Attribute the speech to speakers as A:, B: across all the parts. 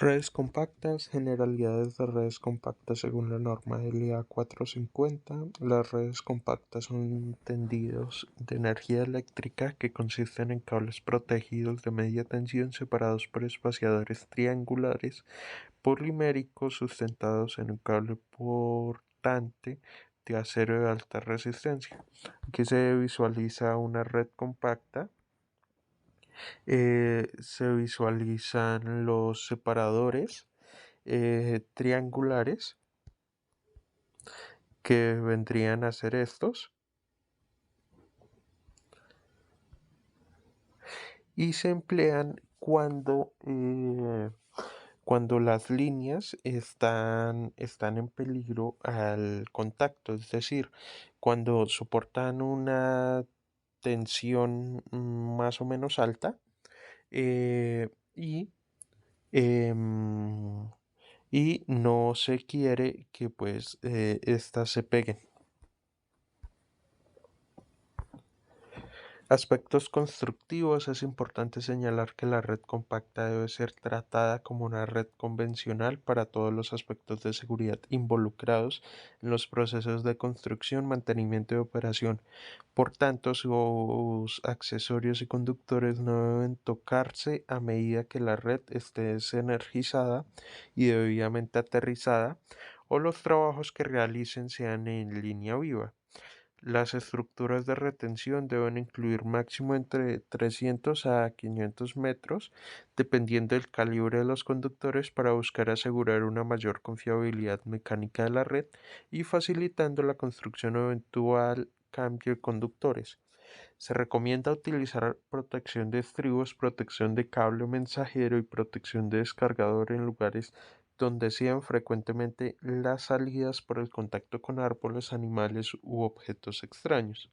A: Redes compactas, generalidades de redes compactas según la norma LA 450. Las redes compactas son tendidos de energía eléctrica que consisten en cables protegidos de media tensión separados por espaciadores triangulares poliméricos sustentados en un cable portante de acero de alta resistencia. Aquí se visualiza una red compacta. Se visualizan los separadores triangulares que vendrían a ser estos y se emplean cuando las líneas están en peligro al contacto, es decir, cuando soportan una tensión más o menos alta eh, y em, y no se quiere que pues estas se peguen. Aspectos constructivos: es importante señalar que la red compacta debe ser tratada como una red convencional para todos los aspectos de seguridad involucrados en los procesos de construcción, mantenimiento y operación. Por tanto, sus accesorios y conductores no deben tocarse a medida que la red esté desenergizada y debidamente aterrizada o los trabajos que realicen sean en línea viva. Las estructuras de retención deben incluir máximo entre 300 a 500 metros, dependiendo del calibre de los conductores, para buscar asegurar una mayor confiabilidad mecánica de la red y facilitando la construcción o eventual cambio de conductores. Se recomienda utilizar protección de estribos, protección de cable mensajero y protección de descargador en lugares donde sean frecuentemente las salidas por el contacto con árboles, animales u objetos extraños.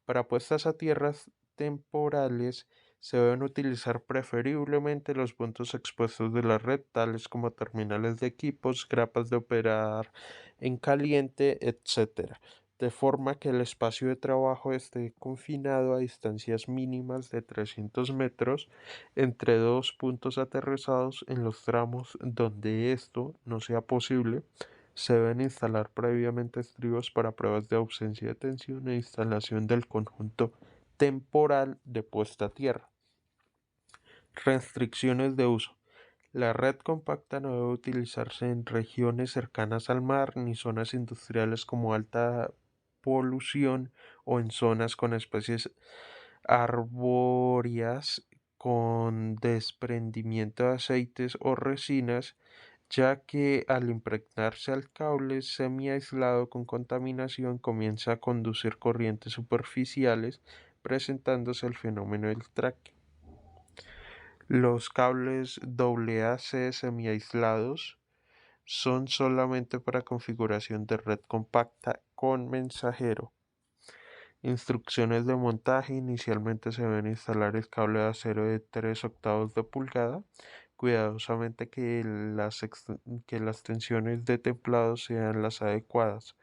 A: Para puestas a tierras temporales se deben utilizar preferiblemente los puntos expuestos de la red, tales como terminales de equipos, grapas de operar en caliente, etc., de forma que el espacio de trabajo esté confinado a distancias mínimas de 300 metros entre dos puntos aterrizados. En los tramos donde esto no sea posible, se deben instalar previamente estribos para pruebas de ausencia de tensión e instalación del conjunto temporal de puesta a tierra. Restricciones de uso: la red compacta no debe utilizarse en regiones cercanas al mar ni zonas industriales como alta polución o en zonas con especies arbóreas con desprendimiento de aceites o resinas, ya que al impregnarse al cable semi-aislado con contaminación comienza a conducir corrientes superficiales, presentándose el fenómeno del tracking. Los cables AA/C semi-aislados son solamente para configuración de red compacta con mensajero. Instrucciones de montaje: inicialmente se debe instalar el cable de acero de 3/8 de pulgada, cuidadosamente que las tensiones de templado sean las adecuadas.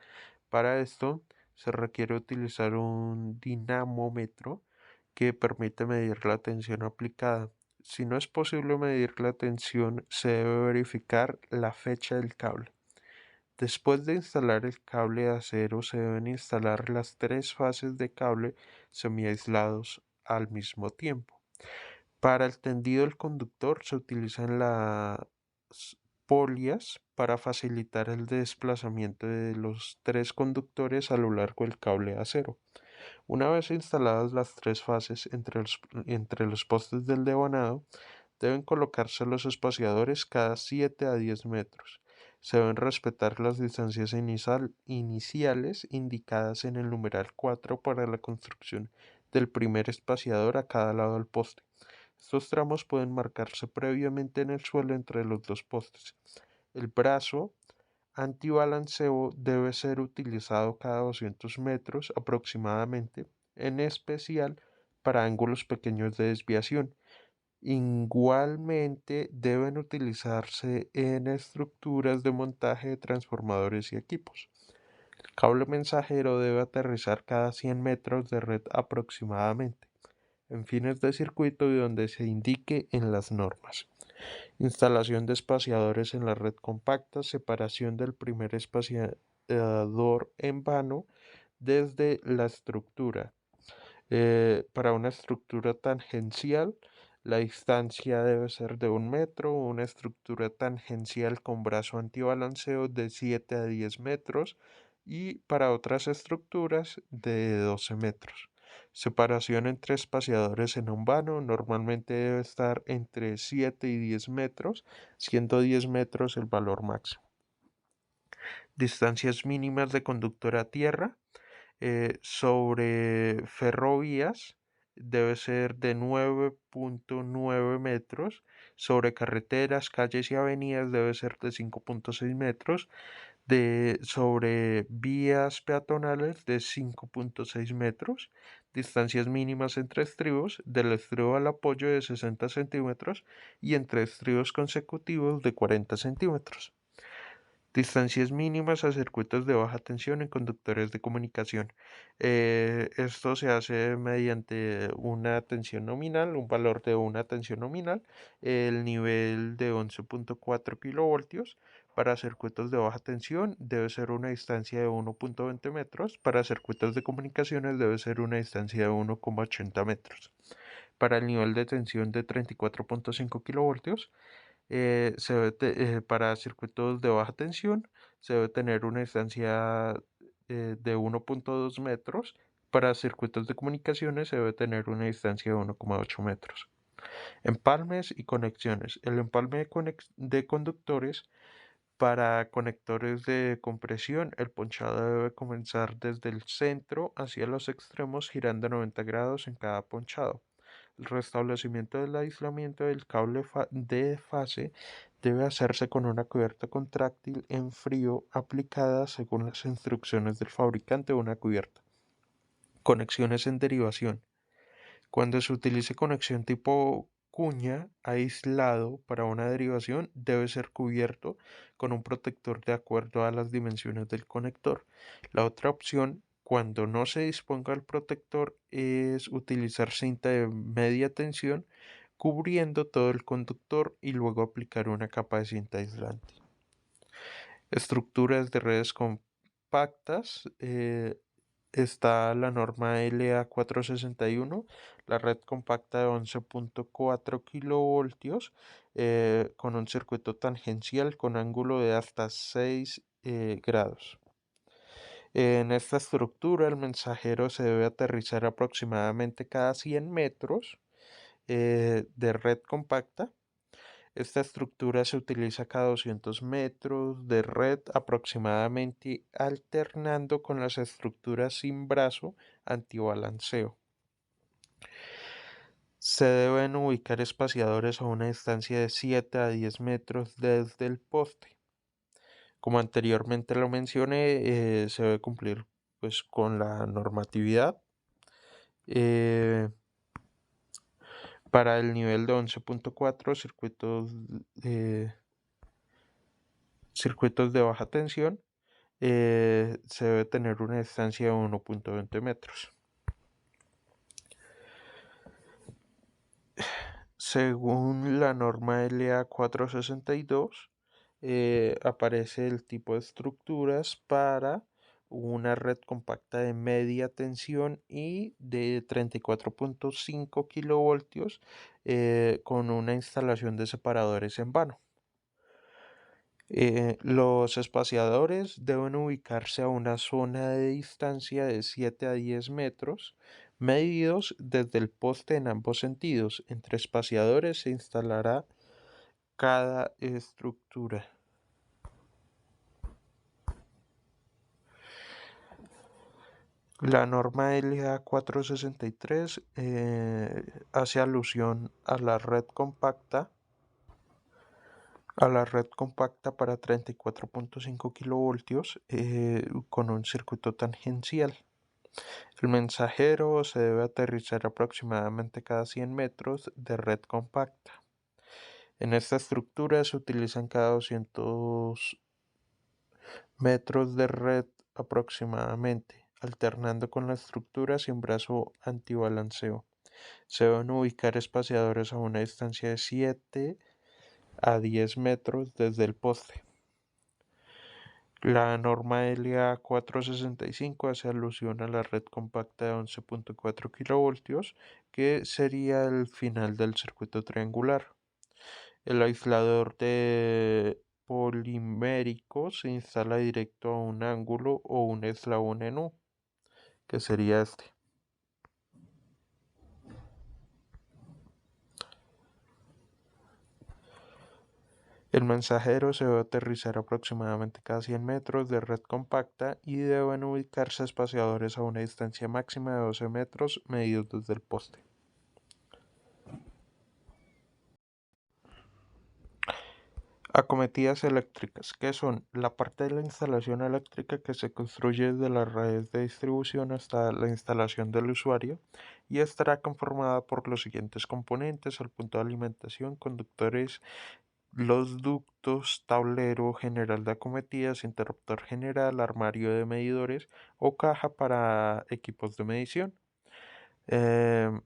A: Para esto se requiere utilizar un dinamómetro que permite medir la tensión aplicada. Si no es posible medir la tensión, se debe verificar la fecha del cable. Después de instalar el cable de acero, se deben instalar las tres fases de cable semiaislados al mismo tiempo. Para el tendido del conductor se utilizan las polias para facilitar el desplazamiento de los tres conductores a lo largo del cable de acero. Una vez instaladas las tres fases entre los postes del devanado, deben colocarse los espaciadores cada 7 a 10 metros. Se deben respetar las distancias iniciales indicadas en el numeral 4 para la construcción del primer espaciador a cada lado del poste. Estos tramos pueden marcarse previamente en el suelo entre los dos postes. El brazo antibalanceo debe ser utilizado cada 200 metros aproximadamente, en especial para ángulos pequeños de desviación. Igualmente deben utilizarse en estructuras de montaje de transformadores y equipos. El cable mensajero debe aterrizar cada 100 metros de red aproximadamente, en fines de circuito y donde se indique en las normas. Instalación de espaciadores en la red compacta, separación del primer espaciador en vano desde la estructura. Para una estructura tangencial, la distancia debe ser de 1 metro, una estructura tangencial con brazo antibalanceo de 7 a 10 metros y para otras estructuras de 12 metros. Separación entre espaciadores en un vano normalmente debe estar entre 7 y 10 metros, siendo 10 metros el valor máximo. Distancias mínimas de conductor a tierra sobre ferrovías debe ser de 9.9 metros, sobre carreteras, calles y avenidas debe ser de 5.6 metros, sobre vías peatonales de 5.6 metros, distancias mínimas entre estribos, del estribo al apoyo de 60 centímetros y entre estribos consecutivos de 40 centímetros. Distancias mínimas a circuitos de baja tensión en conductores de comunicación. Esto se hace mediante una tensión nominal, un valor de una tensión nominal, el nivel de 11.4 kilovoltios. Para circuitos de baja tensión debe ser una distancia de 1.20 metros. Para circuitos de comunicaciones debe ser una distancia de 1,80 metros. Para el nivel de tensión de 34.5 kilovoltios para circuitos de baja tensión se debe tener una distancia de 1.2 metros. Para circuitos de comunicaciones se debe tener una distancia de 1,8 metros. Empalmes y conexiones. El empalme de conductores para conectores de compresión, el ponchado debe comenzar desde el centro hacia los extremos girando 90 grados en cada ponchado. El restablecimiento del aislamiento del cable de fase debe hacerse con una cubierta contráctil en frío aplicada según las instrucciones del fabricante de una cubierta. Conexiones en derivación. Cuando se utilice conexión tipo cuña aislado para una derivación, debe ser cubierto con un protector de acuerdo a las dimensiones del conector. La otra opción, cuando no se disponga el protector, es utilizar cinta de media tensión cubriendo todo el conductor y luego aplicar una capa de cinta aislante. Estructuras de redes compactas. Está la norma LA461, la red compacta de 11.4 kilovoltios con un circuito tangencial con ángulo de hasta 6 grados. En esta estructura el mensajero se debe aterrizar aproximadamente cada 100 metros de red compacta. Esta estructura se utiliza cada 200 metros de red aproximadamente, alternando con las estructuras sin brazo antibalanceo. Se deben ubicar espaciadores a una distancia de 7 a 10 metros desde el poste. Como anteriormente lo mencioné, se debe cumplir pues, con la normatividad. Para el nivel de 11.4 circuitos de baja tensión, se debe tener una distancia de 1.20 metros. Según la norma LA462, aparece el tipo de estructuras para una red compacta de media tensión y de 34.5 kilovoltios con una instalación de separadores en vano. Los espaciadores deben ubicarse a una zona de distancia de 7 a 10 metros, medidos desde el poste en ambos sentidos. Entre espaciadores se instalará cada estructura. La norma LA463 hace alusión a la red compacta para 34.5 kilovoltios con un circuito tangencial. El mensajero se debe aterrizar aproximadamente cada 100 metros de red compacta. En esta estructura se utilizan cada 200 metros de red aproximadamente, alternando con la estructura sin brazo antibalanceo. Se deben ubicar espaciadores a una distancia de 7 a 10 metros desde el poste. La norma LA 465 hace alusión a la red compacta de 11.4 kilovoltios, que sería el final del circuito triangular. El aislador de polimérico se instala directo a un ángulo o un eslabón en U, que sería este. El mensajero se debe aterrizar aproximadamente cada 100 metros de red compacta y deben ubicarse espaciadores a una distancia máxima de 12 metros medidos desde el poste. Acometidas eléctricas, que son la parte de la instalación eléctrica que se construye desde las redes de distribución hasta la instalación del usuario y estará conformada por los siguientes componentes: el punto de alimentación, conductores, los ductos, tablero general de acometidas, interruptor general, armario de medidores o caja para equipos de medición. Em,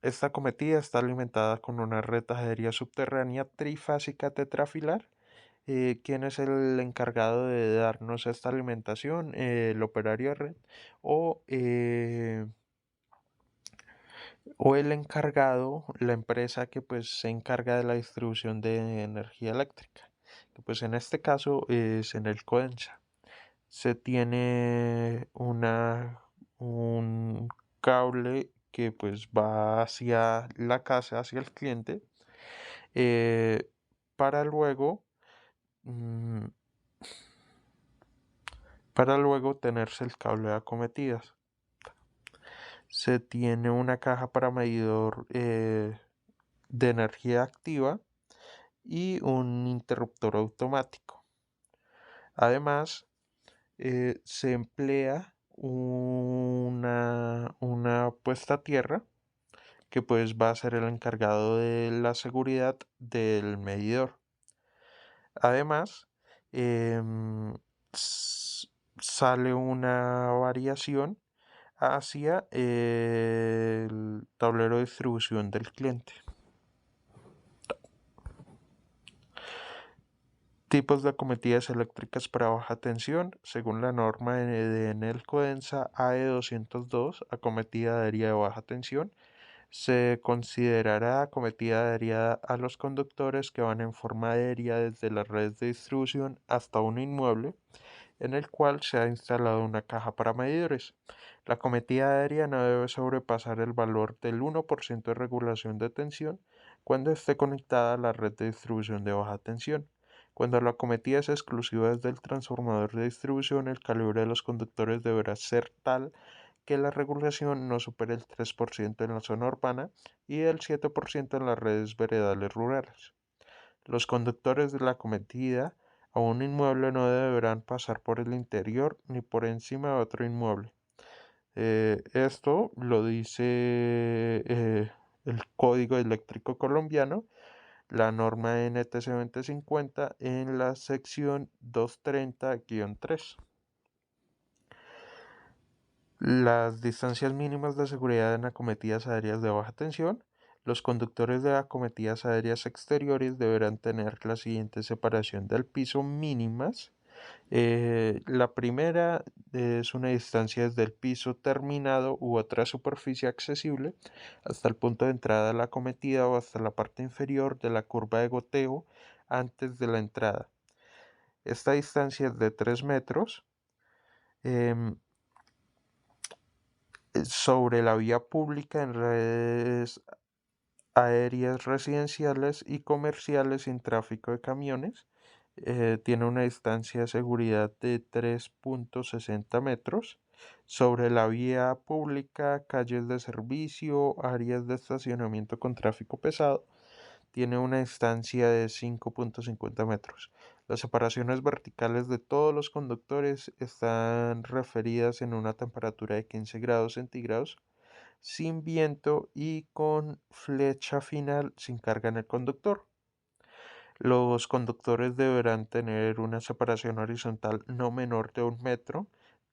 A: Esta acometida está alimentada con una red aérea subterránea trifásica tetrafilar. ¿Quién es el encargado de darnos esta alimentación? El operario de red o, eh, o el encargado, la empresa que pues se encarga de la distribución de energía eléctrica, que pues en este caso es en el CODENSA. Se tiene un cable que pues va hacia la casa, hacia el cliente, eh, para luego mm, para luego tenerse el cable de acometidas. Se tiene una caja para medidor de energía activa y un interruptor automático. Además, se emplea una puesta a tierra que pues va a ser el encargado de la seguridad del medidor. Además, em, s- sale una variación hacia el tablero de distribución del cliente. Tipos de acometidas eléctricas para baja tensión. Según la norma de Enel Codensa AE 202, acometida adherida de baja tensión, se considerará acometida adherida a los conductores que van en forma aérea desde las redes de distribución hasta un inmueble en el cual se ha instalado una caja para medidores. La cometida aérea no debe sobrepasar el valor del 1% de regulación de tensión cuando esté conectada a la red de distribución de baja tensión. Cuando la cometida es exclusiva desde el transformador de distribución, el calibre de los conductores deberá ser tal que la regulación no supere el 3% en la zona urbana y el 7% en las redes veredales rurales. Los conductores de la cometida a un inmueble no deberán pasar por el interior ni por encima de otro inmueble. Esto lo dice el Código Eléctrico Colombiano, la norma NTC 2050 en la sección 230-3. Las distancias mínimas de seguridad en acometidas aéreas de baja tensión. Los conductores de acometidas aéreas exteriores deberán tener la siguiente separación del piso mínimas. La primera es una distancia desde el piso terminado u otra superficie accesible hasta el punto de entrada de la acometida o hasta la parte inferior de la curva de goteo antes de la entrada. Esta distancia es de 3 metros. Em, Sobre la vía pública en redes aéreas residenciales y comerciales sin tráfico de camiones. Tiene una distancia de seguridad de 3.60 metros. Sobre la vía pública, calles de servicio, áreas de estacionamiento con tráfico pesado, tiene una distancia de 5.50 metros. Las separaciones verticales de todos los conductores están referidas en una temperatura de 15 grados centígrados, sin viento y con flecha final sin carga en el conductor. Los conductores deberán tener una separación horizontal no menor de 1 metro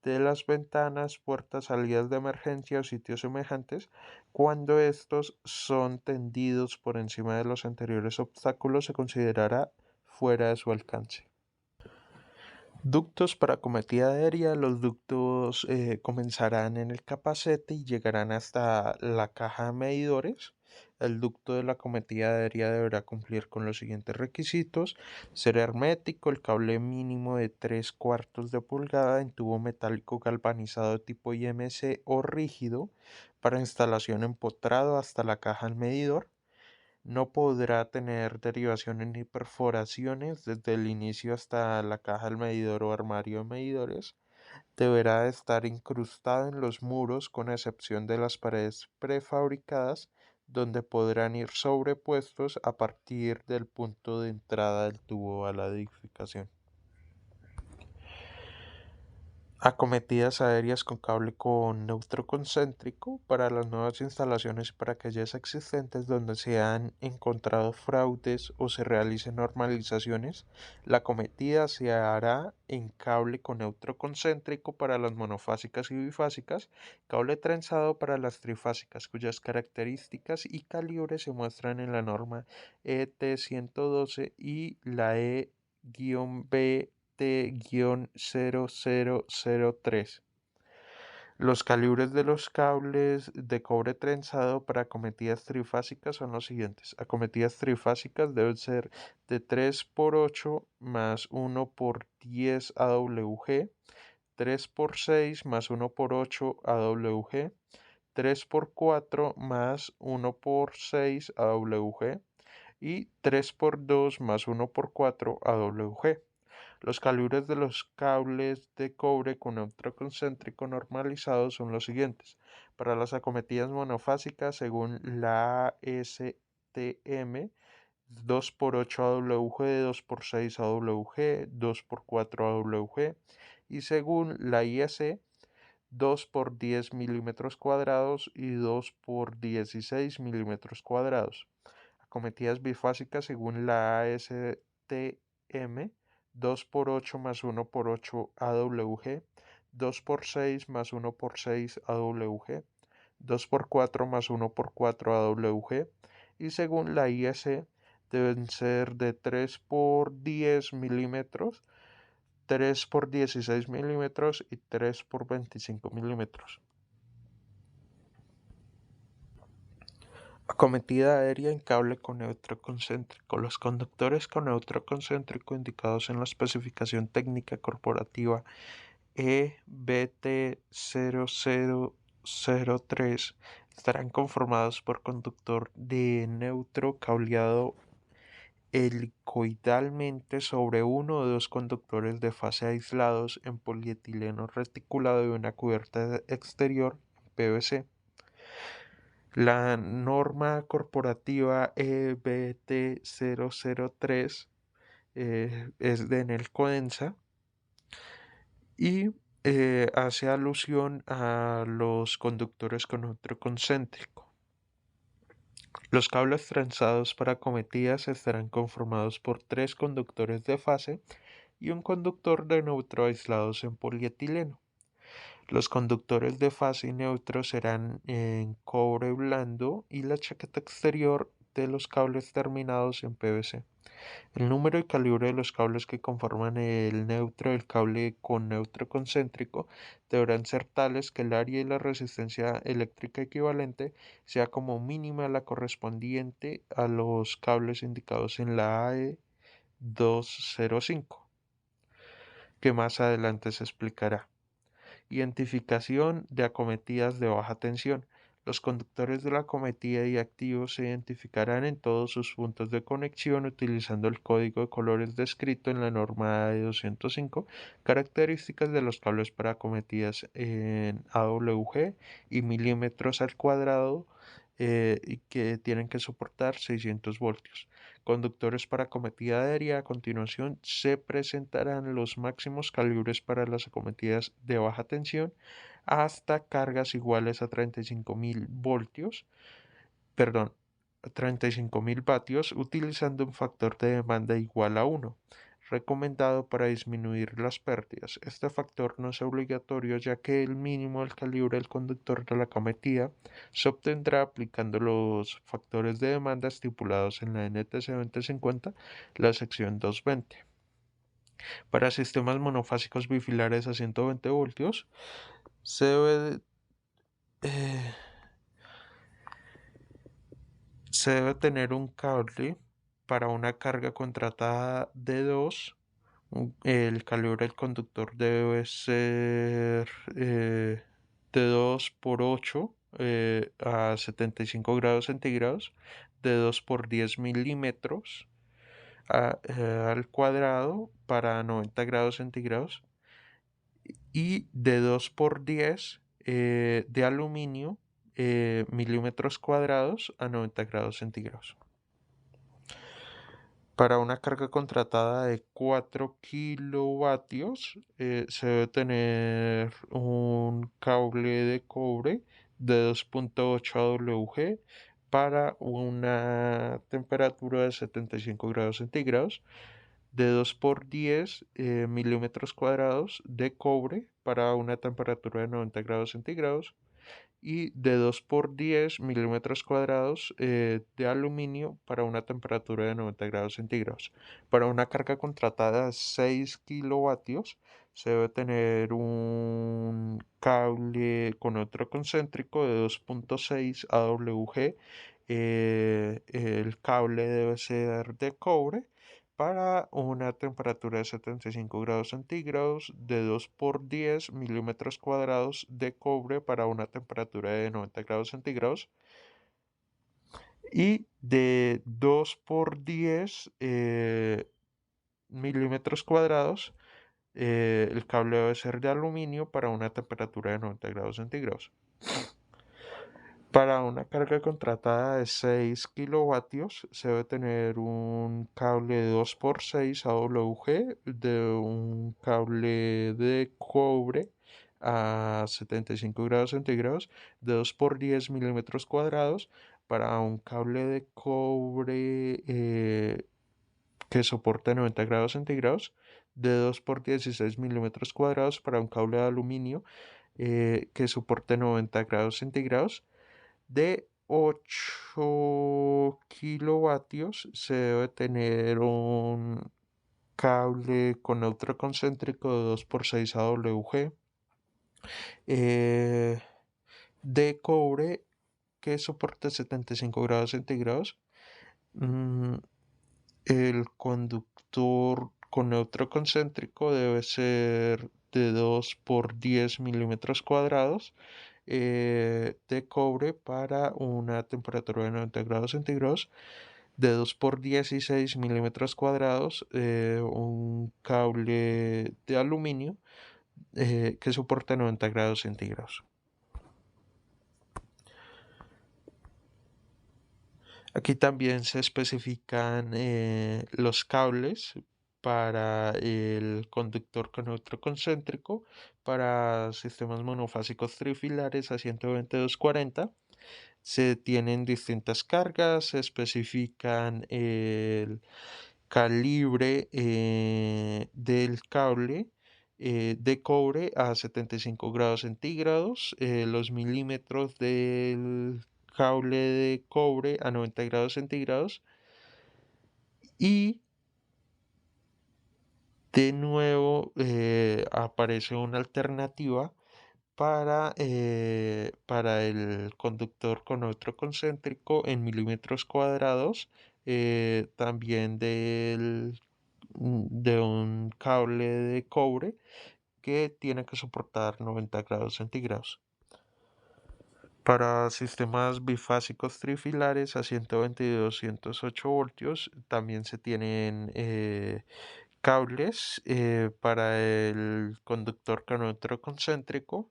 A: de las ventanas, puertas, salidas de emergencia o sitios semejantes cuando estos son tendidos por encima de los anteriores obstáculos se considerará fuera de su alcance. Ductos para acometida aérea. Los ductos comenzarán en el capacete y llegarán hasta la caja de medidores. El ducto de la acometida aérea deberá cumplir con los siguientes requisitos: ser hermético, el cable mínimo de 3/4 de pulgada en tubo metálico galvanizado tipo IMC o rígido para instalación empotrado hasta la caja del medidor. No podrá tener derivaciones ni perforaciones desde el inicio hasta la caja del medidor o armario de medidores. Deberá estar incrustado en los muros con excepción de las paredes prefabricadas donde podrán ir sobrepuestos a partir del punto de entrada del tubo a la edificación. Acometidas aéreas con cable con neutro concéntrico para las nuevas instalaciones y para aquellas existentes donde se han encontrado fraudes o se realicen normalizaciones. La acometida se hará en cable con neutro concéntrico para las monofásicas y bifásicas, cable trenzado para las trifásicas, cuyas características y calibres se muestran en la norma ET-112 y la E-B T-0003. Los calibres de los cables de cobre trenzado para acometidas trifásicas son los siguientes. Acometidas trifásicas deben ser de 3x8 más 1x10 AWG, 3x6 más 1x8 AWG, 3x4 más 1x6 AWG y 3x2 más 1x4 AWG. Los calibres de los cables de cobre con neutro concéntrico normalizados son los siguientes. Para las acometidas monofásicas, según la ASTM, 2x8 AWG, 2x6 AWG, 2x4 AWG y según la IEC, 2x10 milímetros cuadrados y 2x16 milímetros cuadrados. Acometidas bifásicas según la ASTM, 2x8 más 1x8 AWG, 2x6 más 1x6 AWG, 2x4 más 1x4 AWG y según la IEC deben ser de 3x10 milímetros, 3x16 milímetros y 3x25 milímetros. Acometida aérea en cable con neutro concéntrico. Los conductores con neutro concéntrico indicados en la especificación técnica corporativa EBT0003 estarán conformados por conductor de neutro cableado helicoidalmente sobre uno o dos conductores de fase aislados en polietileno reticulado y una cubierta exterior en PVC. La norma corporativa EBT003 es de Enel-Codensa y hace alusión a los conductores con neutro concéntrico. Los cables trenzados para acometidas estarán conformados por 3 conductores de fase y un conductor de neutro aislados en polietileno. Los conductores de fase y neutro serán en cobre blando y la chaqueta exterior de los cables terminados en PVC. El número y calibre de los cables que conforman el neutro del cable con neutro concéntrico deberán ser tales que el área y la resistencia eléctrica equivalente sea como mínima la correspondiente a los cables indicados en la AE 205, que más adelante se explicará. Identificación de acometidas de baja tensión. Los conductores de la acometida y activos se identificarán en todos sus puntos de conexión utilizando el código de colores descrito en la norma de 205, características de los cables para acometidas en AWG y milímetros al cuadrado y que tienen que soportar 600 voltios. Conductores para acometida aérea. A continuación se presentarán los máximos calibres para las acometidas de baja tensión hasta cargas iguales a 35.000 voltios, perdón, 35.000 vatios utilizando un factor de demanda igual a 1. recomendado para disminuir las pérdidas. Este factor no es obligatorio ya que el mínimo del calibre del conductor de la cometida se obtendrá aplicando los factores de demanda estipulados en la NTC 2050, la sección 220. Para sistemas monofásicos bifilares a 120 voltios, se debe, eh, se debe tener un cable para una carga contratada de 2. El calibre del conductor debe ser de 2 por 8 a 75 grados centígrados, de 2 por 10 milímetros al cuadrado para 90 grados centígrados y de 2 por 10 de aluminio milímetros cuadrados a 90 grados centígrados. Para una carga contratada de 4 kilovatios se debe tener un cable de cobre de 2.8 AWG para una temperatura de 75 grados centígrados, de 2 por 10 milímetros cuadrados de cobre para una temperatura de 90 grados centígrados y de 2 por 10 milímetros cuadrados de aluminio para una temperatura de 90 grados centígrados. Para una carga contratada de 6 kilovatios se debe tener un cable con otro concéntrico de 2.6 AWG. El cable debe ser de cobre para una temperatura de 75 grados centígrados, de 2 por 10 milímetros cuadrados de cobre para una temperatura de 90 grados centígrados y de 2 por 10 milímetros cuadrados. El cable debe ser de aluminio para una temperatura de 90 grados centígrados. Para una carga contratada de 6 kilovatios se debe tener un cable de 2 por 6 AWG, de un cable de cobre a 75 grados centígrados, de 2 por 10 milímetros cuadrados para un cable de cobre que soporte 90 grados centígrados, de 2 por 16 milímetros cuadrados para un cable de aluminio que soporte 90 grados centígrados. De 8 kilovatios se debe tener un cable con neutro concéntrico de 2 por 6 AWG eh, de cobre que soporte 75 grados centígrados. Mm, el conductor con neutro concéntrico debe ser de 2 por 10 milímetros cuadrados de cobre para una temperatura de 90 grados centígrados, de 2 por 16 milímetros cuadrados, un cable de aluminio que soporta 90 grados centígrados. Aquí también se especifican los cables para el conductor con neutro concéntrico para sistemas monofásicos trifilares a 12240. Se tienen distintas cargas, se especifican el calibre del cable de cobre a 75 grados centígrados, los milímetros del cable de cobre a 90 grados centígrados y de nuevo aparece una alternativa para el conductor con otro concéntrico en milímetros cuadrados, también de un cable de cobre que tiene que soportar 90 grados centígrados. Para sistemas bifásicos trifilares a 120 y 208 voltios también se tienen cables para el conductor con otro concéntrico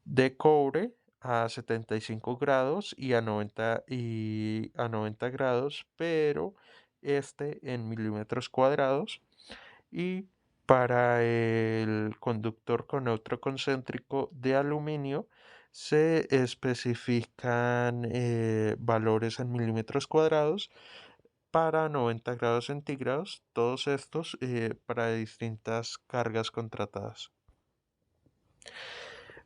A: de cobre a 75 grados y a 90 grados, pero este en milímetros cuadrados. Y para el conductor con neutro concéntrico de aluminio se especifican valores en milímetros cuadrados, para 90 grados centígrados, todos estos para distintas cargas contratadas.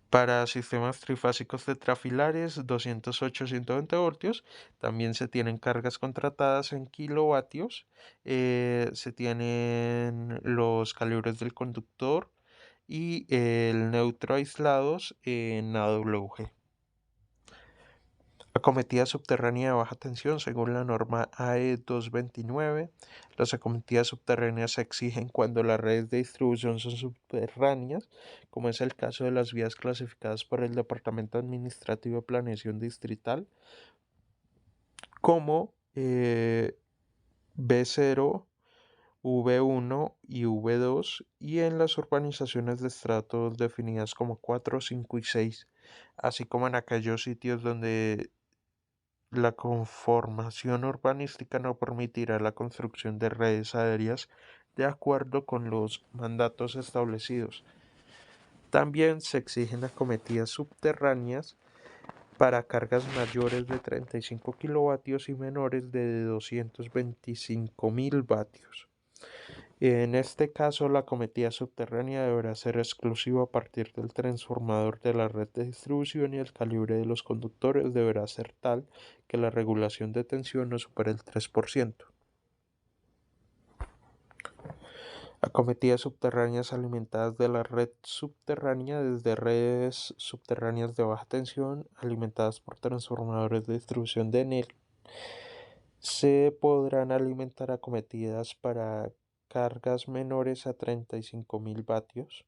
A: Para sistemas trifásicos tetrafilares 208-120 voltios, también se tienen cargas contratadas en kilovatios, se tienen los calibres del conductor y el neutro aislados en AWG. Acometida subterránea de baja tensión según la norma AE 229. Las acometidas subterráneas se exigen cuando las redes de distribución son subterráneas, como es el caso de las vías clasificadas por el Departamento Administrativo de Planeación Distrital, como B0, V1 y V2, y en las urbanizaciones de estratos definidas como 4, 5 y 6, así como en aquellos sitios donde la conformación urbanística no permitirá la construcción de redes aéreas de acuerdo con los mandatos establecidos. También se exigen acometidas subterráneas para cargas mayores de 35 kilovatios y menores de 225.000 vatios. En este caso, la acometida subterránea deberá ser exclusiva a partir del transformador de la red de distribución y el calibre de los conductores deberá ser tal que la regulación de tensión no supere el 3%. Acometidas subterráneas alimentadas de la red subterránea desde redes subterráneas de baja tensión alimentadas por transformadores de distribución de Enel. Se podrán alimentar acometidas para cargas menores a 35.000 vatios.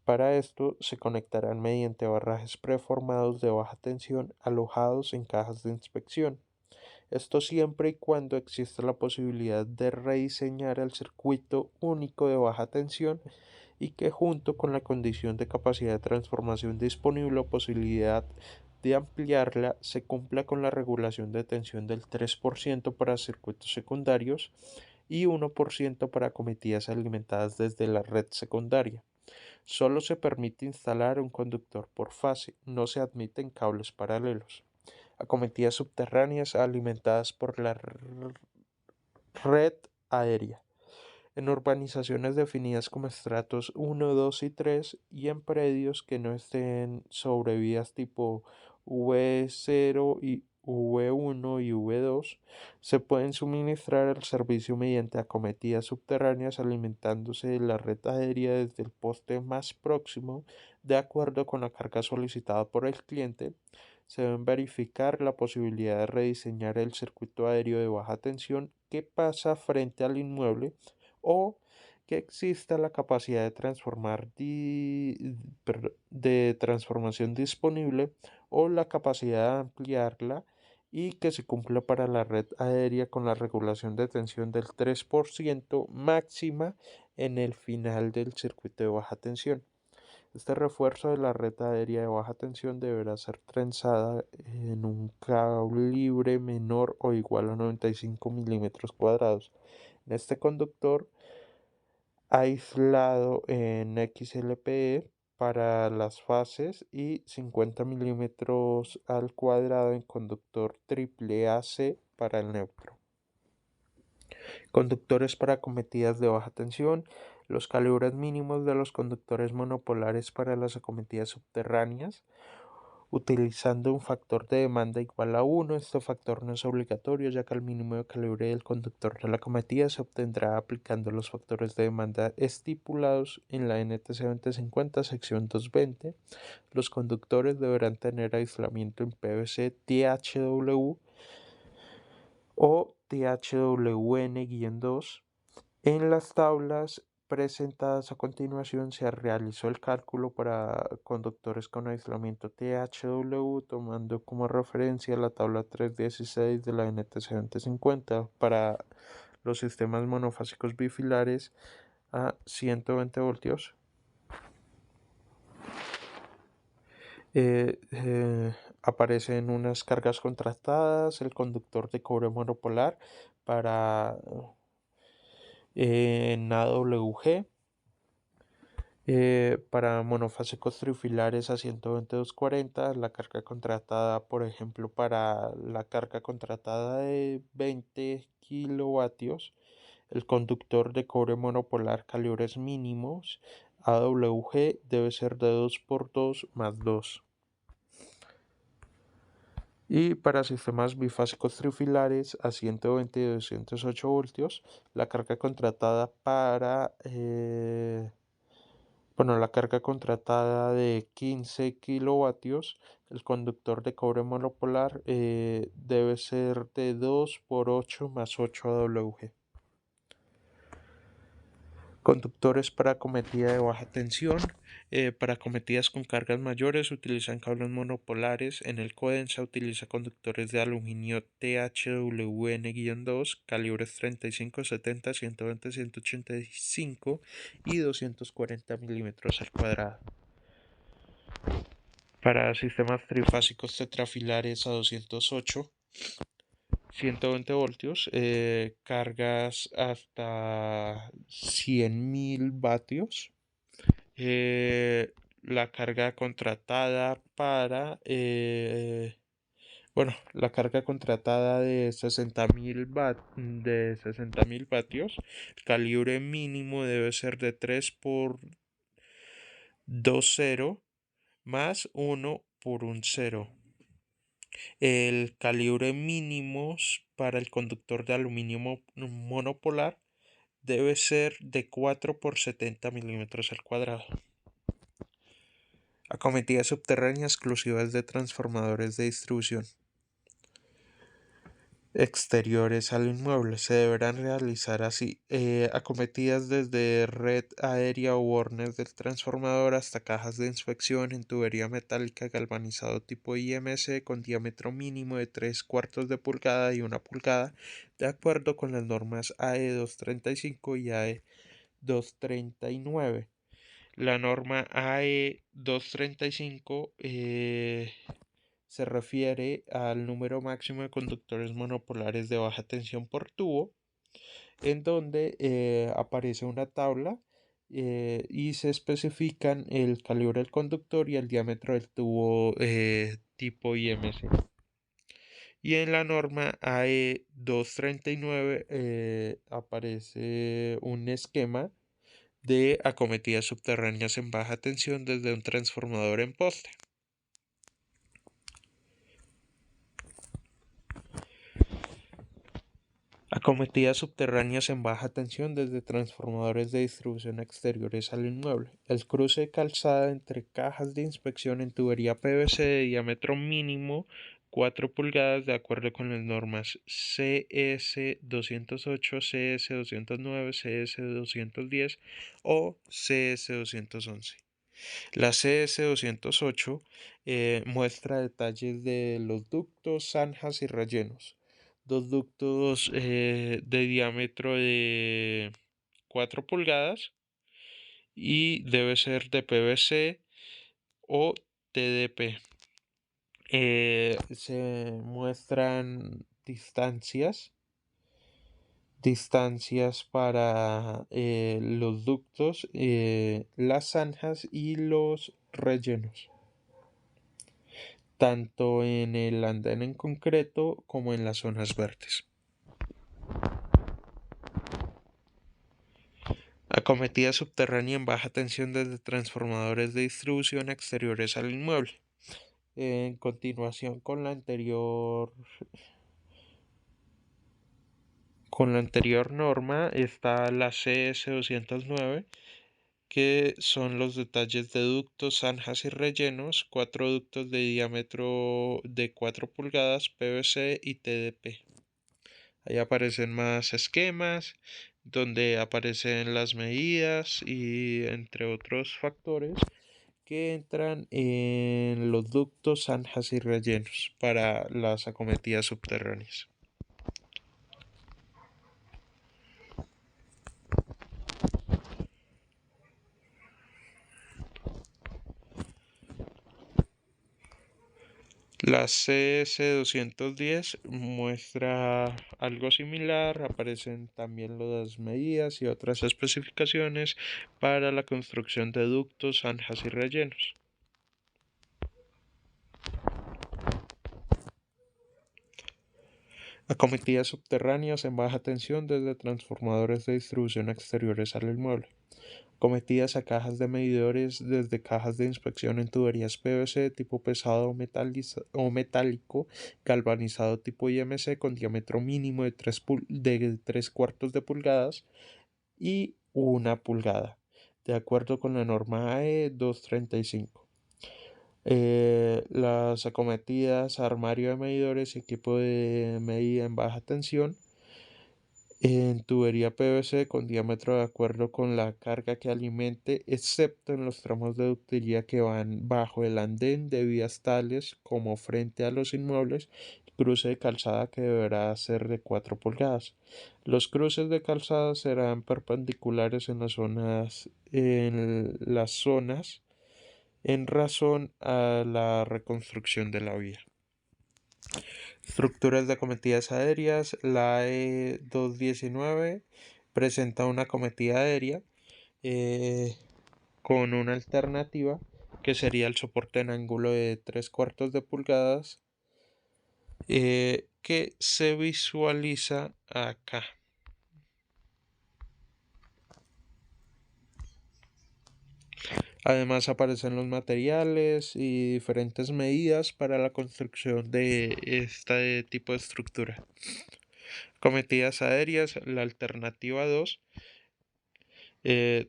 A: Para esto se conectarán mediante barrajes preformados de baja tensión alojados en cajas de inspección. Esto siempre y cuando exista la posibilidad de rediseñar el circuito único de baja tensión y que junto con la condición de capacidad de transformación disponible o posibilidad de ampliarla se cumpla con la regulación de tensión del 3% para circuitos secundarios y 1% para acometidas alimentadas desde la red secundaria. Solo se permite instalar un conductor por fase, no se admiten cables paralelos. Acometidas subterráneas alimentadas por la red aérea en urbanizaciones definidas como estratos 1, 2 y 3 y en predios que no estén sobre vías tipo V0 y V1 y V2, se pueden suministrar el servicio mediante acometidas subterráneas alimentándose de la red aérea desde el poste más próximo de acuerdo con la carga solicitada por el cliente. Se deben verificar la posibilidad de rediseñar el circuito aéreo de baja tensión que pasa frente al inmueble o que exista la capacidad de de transformación disponible o la capacidad de ampliarla y que se cumpla para la red aérea con la regulación de tensión del 3% máxima en el final del circuito de baja tensión. Este refuerzo de la red aérea de baja tensión deberá ser trenzada en un calibre menor o igual a 95 milímetros cuadrados. En este conductor aislado en XLPE para las fases y 50 milímetros al cuadrado en conductor AAA-C para el neutro. Conductores para acometidas de baja tensión. Los calibres mínimos de los conductores monopolares para las acometidas subterráneas utilizando un factor de demanda igual a 1. Este factor no es obligatorio ya que el mínimo de calibre del conductor de la acometida se obtendrá aplicando los factores de demanda estipulados en la NTC 2050 sección 220. Los conductores deberán tener aislamiento en PVC THW o THWN-2. En las tablas presentadas a continuación se realizó el cálculo para conductores con aislamiento THW tomando como referencia la tabla 316 de la NTC 2050 para los sistemas monofásicos bifilares a 120 voltios. Aparecen unas cargas contrastadas, el conductor de cobre monopolar para en AWG, Para monofásicos trifilares a 122.40, la carga contratada, por ejemplo, para la carga contratada de 20 kilovatios, el conductor de cobre monopolar calibres mínimos AWG debe ser de 2x2 más 2. Y para sistemas bifásicos trifilares a 120 y 208 voltios, la carga contratada la carga contratada de 15 kilovatios, el conductor de cobre monopolar debe ser de 2x8 más 8 AWG. Conductores para acometida de baja tensión. Para acometidas con cargas mayores utilizan cables monopolares. En el CODEN se utiliza conductores de aluminio THWN-2, calibres 35, 70, 120, 185 y 240 milímetros al cuadrado. Para sistemas trifásicos tetrafilares a 208, 120 voltios, cargas hasta 100.000 vatios. La carga contratada la carga contratada de 60.000 vatios, el calibre mínimo debe ser de 3x2,0 más 1x1,0. El calibre mínimo para el conductor de aluminio monopolar debe ser de 4x70 milímetros al cuadrado. Acometidas subterráneas exclusivas de transformadores de distribución exteriores al inmueble se deberán realizar así: acometidas desde red aérea o bornes del transformador hasta cajas de inspección en tubería metálica galvanizado tipo IMC con diámetro mínimo de 3/4 de pulgada y 1 pulgada, de acuerdo con las normas AE 235 y AE 239. La norma AE 235 se refiere al número máximo de conductores monopolares de baja tensión por tubo, en donde aparece una tabla y se especifican el calibre del conductor y el diámetro del tubo tipo IMC. Y en la norma AE 239 aparece un esquema de acometidas subterráneas en baja tensión desde un transformador en poste. Acometidas subterráneas en baja tensión desde transformadores de distribución exteriores al inmueble. El cruce de calzada entre cajas de inspección en tubería PVC de diámetro mínimo 4 pulgadas de acuerdo con las normas CS 208, CS 209, CS 210 o CS 211. La CS 208 muestra detalles de los ductos, zanjas y rellenos. Dos ductos de diámetro de 4 pulgadas y debe ser de PVC o TDP. Se muestran distancias para los ductos, las zanjas y los rellenos, tanto en el andén en concreto como en las zonas verdes. Acometida subterránea en baja tensión desde transformadores de distribución exteriores al inmueble. En continuación con la anterior norma está la CS 209, que son los detalles de ductos, zanjas y rellenos, 4 ductos de diámetro de 4 pulgadas, PVC y TDP. Ahí aparecen más esquemas donde aparecen las medidas y entre otros factores que entran en los ductos, zanjas y rellenos para las acometidas subterráneas. La CS210 muestra algo similar, aparecen también las medidas y otras especificaciones para la construcción de ductos, zanjas y rellenos. Acometidas subterráneas en baja tensión desde transformadores de distribución exteriores al inmueble. Cometidas a cajas de medidores desde cajas de inspección en tuberías PVC de tipo pesado o metálico, galvanizado tipo IMC con diámetro mínimo de 3 cuartos de pulgadas y 1 pulgada, de acuerdo con la norma AE 235. Las acometidas armario de medidores y equipo de medida en baja tensión en tubería PVC con diámetro de acuerdo con la carga que alimente, excepto en los tramos de ductilía que van bajo el andén de vías tales como frente a los inmuebles, cruce de calzada que deberá ser de 4 pulgadas. Los cruces de calzada serán perpendiculares en las zonas en razón a la reconstrucción de la vía. Estructuras de acometidas aéreas. La E219 presenta una acometida aérea con una alternativa que sería el soporte en ángulo de 3 cuartos de pulgadas que se visualiza acá. Además aparecen los materiales y diferentes medidas para la construcción de este tipo de estructura. Cometidas aéreas, la alternativa 2.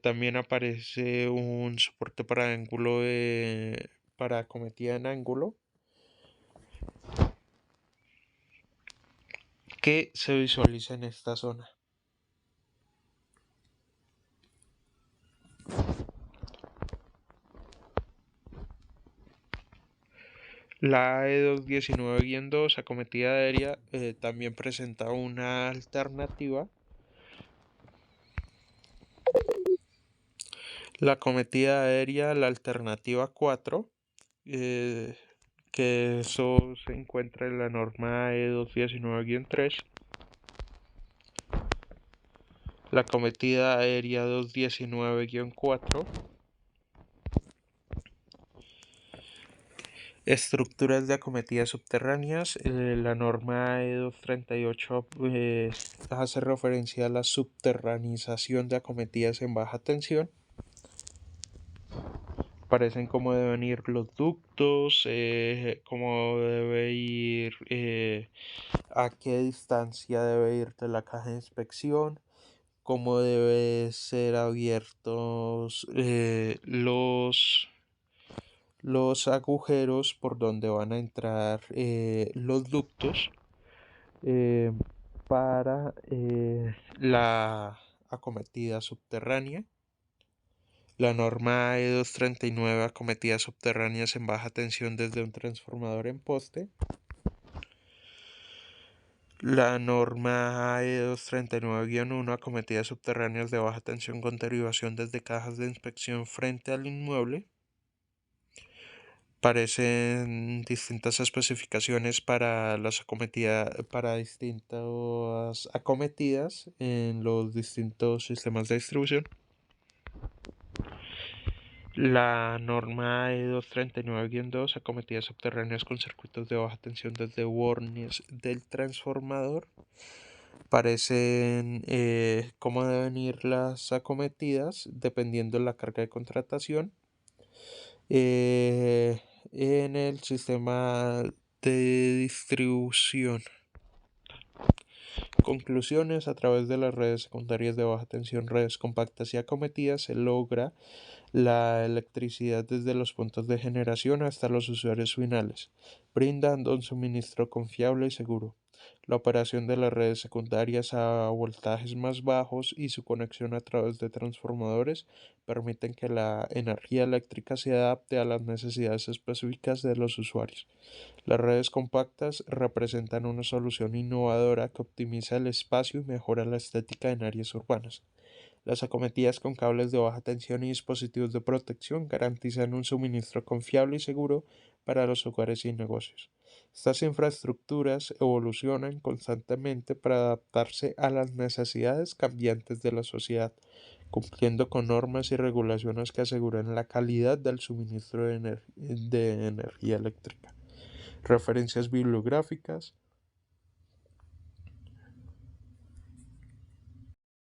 A: También aparece un soporte para acometida en ángulo que se visualiza en esta zona. La E219-2 acometida aérea también presenta una alternativa. La acometida aérea, la alternativa 4, que eso se encuentra en la norma E219-3. La acometida aérea 219-4. Estructuras de acometidas subterráneas. La norma E238 hace referencia a la subterranización de acometidas en baja tensión. Aparecen cómo deben ir los ductos, cómo debe ir, a qué distancia debe ir de la caja de inspección, cómo deben ser abiertos los agujeros por donde van a entrar los ductos para la acometida subterránea. La norma E239 acometidas subterráneas en baja tensión desde un transformador en poste. La norma E239-1 acometidas subterráneas de baja tensión con derivación desde cajas de inspección frente al inmueble. Aparecen distintas especificaciones para para distintas acometidas en los distintos sistemas de distribución. La norma E239-2 acometidas subterráneas con circuitos de baja tensión desde bornes del transformador. Aparecen cómo deben ir las acometidas dependiendo de la carga de contratación en el sistema de distribución. Conclusiones: a través de las redes secundarias de baja tensión, redes compactas y acometidas, se logra la electricidad desde los puntos de generación hasta los usuarios finales, brindando un suministro confiable y seguro. La operación de las redes secundarias a voltajes más bajos y su conexión a través de transformadores permiten que la energía eléctrica se adapte a las necesidades específicas de los usuarios. Las redes compactas representan una solución innovadora que optimiza el espacio y mejora la estética en áreas urbanas. Las acometidas con cables de baja tensión y dispositivos de protección garantizan un suministro confiable y seguro para los hogares y negocios. Estas infraestructuras evolucionan constantemente para adaptarse a las necesidades cambiantes de la sociedad, cumpliendo con normas y regulaciones que aseguran la calidad del suministro de energía eléctrica. Referencias bibliográficas: